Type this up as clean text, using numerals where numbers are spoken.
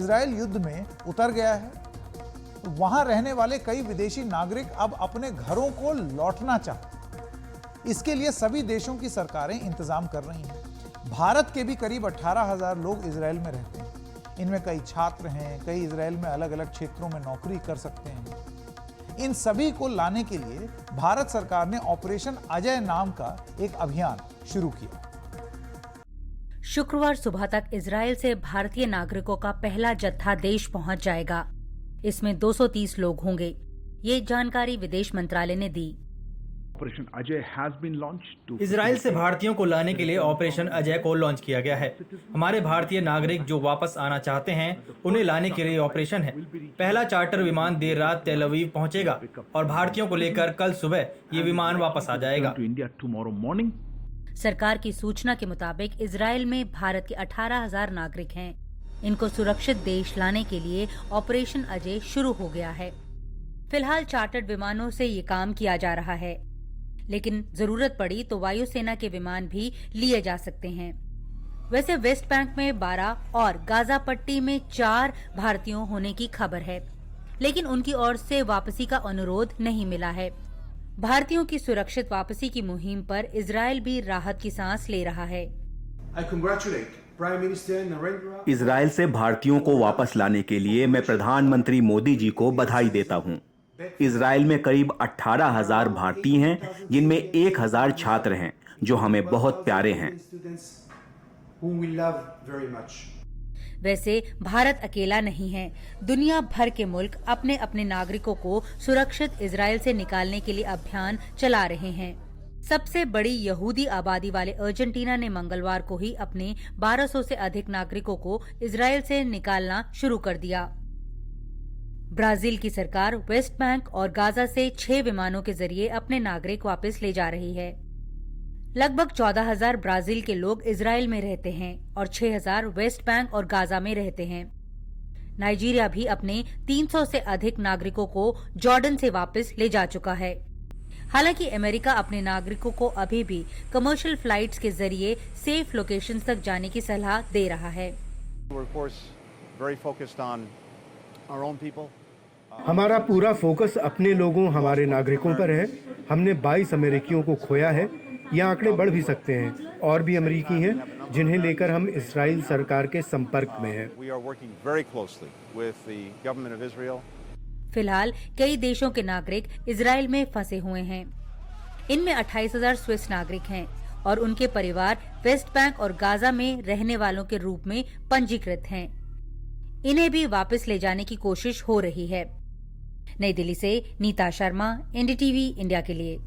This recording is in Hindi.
इजराइल युद्ध में उतर गया है। वहां रहने वाले कई विदेशी नागरिक अब अपने घरों को लौटना चाहते हैं। इसके लिए सभी देशों की सरकारें इंतजाम कर रही हैं। भारत के भी करीब 18,000 लोग इजराइल में रहते हैं। इनमें कई छात्र हैं, कई इजराइल में अलग अलग क्षेत्रों में नौकरी कर सकते हैं। इन सभी को लाने के लिए भारत सरकार ने ऑपरेशन अजय नाम का एक अभियान शुरू किया। शुक्रवार सुबह तक इजराइल से भारतीय नागरिकों का पहला जत्था देश पहुंच जाएगा। इसमें 230 लोग होंगे। ये जानकारी विदेश मंत्रालय ने दी। इजराइल से भारतीयों को लाने के लिए ऑपरेशन अजय को लॉन्च किया गया है। हमारे भारतीय नागरिक जो वापस आना चाहते हैं उन्हें लाने के लिए ऑपरेशन है। पहला चार्टर विमान देर रात तेल अवीव पहुंचेगा और भारतीयों को लेकर कल सुबह ये विमान वापस आ जाएगा। सरकार की सूचना के मुताबिक इजराइल में भारत के 18,000 नागरिक हैं। इनको सुरक्षित देश लाने के लिए ऑपरेशन अजय शुरू हो गया है। फिलहाल चार्टर्ड विमानों से ये काम किया जा रहा है, लेकिन जरूरत पड़ी तो वायुसेना के विमान भी लिए जा सकते हैं। वैसे वेस्ट बैंक में 12 और गाजा पट्टी में 4 भारतीयों होने की खबर है, लेकिन उनकी ओर से वापसी का अनुरोध नहीं मिला है। भारतीयों की सुरक्षित वापसी की मुहिम पर इजराइल भी राहत की सांस ले रहा है। इजराइल से भारतीयों को वापस लाने के लिए मैं प्रधानमंत्री मोदी जी को बधाई देता हूं। इजराइल में करीब 18,000 भारतीय हैं, जिनमें 1,000 छात्र हैं जो हमें बहुत प्यारे हैं। वैसे भारत अकेला नहीं है। दुनिया भर के मुल्क अपने अपने नागरिकों को सुरक्षित इजराइल से निकालने के लिए अभियान चला रहे हैं। सबसे बड़ी यहूदी आबादी वाले अर्जेंटीना ने मंगलवार को ही अपने 1200 से अधिक नागरिकों को इजराइल से निकालना शुरू कर दिया। ब्राजील की सरकार वेस्ट बैंक और गाजा से 6 विमानों के जरिए अपने नागरिक वापस ले जा रही है। लगभग 14,000 ब्राजील के लोग इजराइल में रहते हैं और 6,000 वेस्ट बैंक और गाजा में रहते हैं। नाइजीरिया भी अपने 300 से अधिक नागरिकों को जॉर्डन से वापस ले जा चुका है। हालांकि अमेरिका अपने नागरिकों को अभी भी कमर्शियल फ्लाइट्स के जरिए सेफ लोकेशंस तक जाने की सलाह दे रहा है। हमारा पूरा फोकस अपने लोगों, हमारे नागरिकों पर है। हमने 22 अमेरिकियों को खोया है। ये आंकड़े बढ़ भी सकते हैं। और भी अमेरिकी हैं जिन्हें लेकर हम इजराइल सरकार के संपर्क में हैं। फिलहाल कई देशों के नागरिक इजराइल में फंसे हुए हैं। इनमें 28,000 स्विस नागरिक हैं और उनके परिवार वेस्ट बैंक और गाजा में रहने वालों के रूप में पंजीकृत हैं। इन्हें भी वापस ले जाने की कोशिश हो रही है। नई दिल्ली से नीता शर्मा, एनडीटीवी इंडिया के लिए।